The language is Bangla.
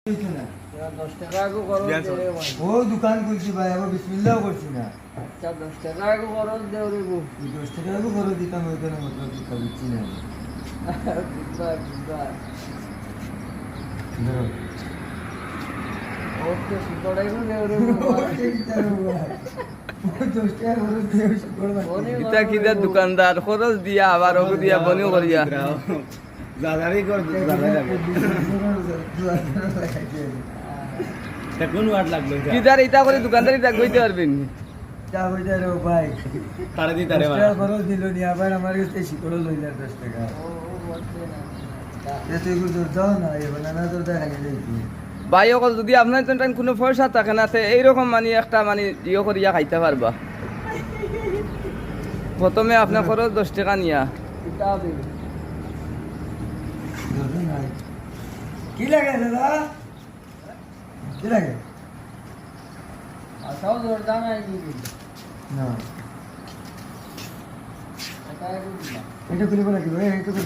10 টাকা কো খরচ দে ভাই। ও দোকান খুলছি ভাই, আমি বিসমিল্লাহ করছি না। আচ্ছা 10 টাকা কো খরচ দে রে গো। 10 টাকা কো খরচ দিতাম ওইখানে মতলব কি বুঝছি না। বুঝবা। ধরো ওকে সুতরাই গো দে রে গো। 10 টাকা খরচ দিয়ে করবা। ইটা কিটা দোকানদার খরচ দিয়া আবার ওগো দিয়া বনিও করিয়া দাদারই কর দাদা যাবে তা কোন ওয়ার্ড লাগলো এটা কিদার ইটা করে দোকানদারি তা কইতে পারবেন যা হইতা রে ভাই। তারে দি তারে 10 টাকা খরচ দিল নি, আবার আমার কাছে শিকড় লইলা 10 টাকা। ও বলতে না। এতে গুলো দাও না, এই বানানা তো দেখা যায় কি। ভাই ওগো যদি আপনার তো কোনো পয়সা থাকে না তে এইরকম মানে একটা মানে ইয়ে করিয়া খাইতে পারবা। প্রথমে আপনার খরচ 10 টাকা নিয়া কিতাবে। কি লাগে দাদা? কি লাগে? আসাও জোরদার নাই কি। না এটা একটু দিলা। এটা খুলে বলা কি ভাই, এটা খুলে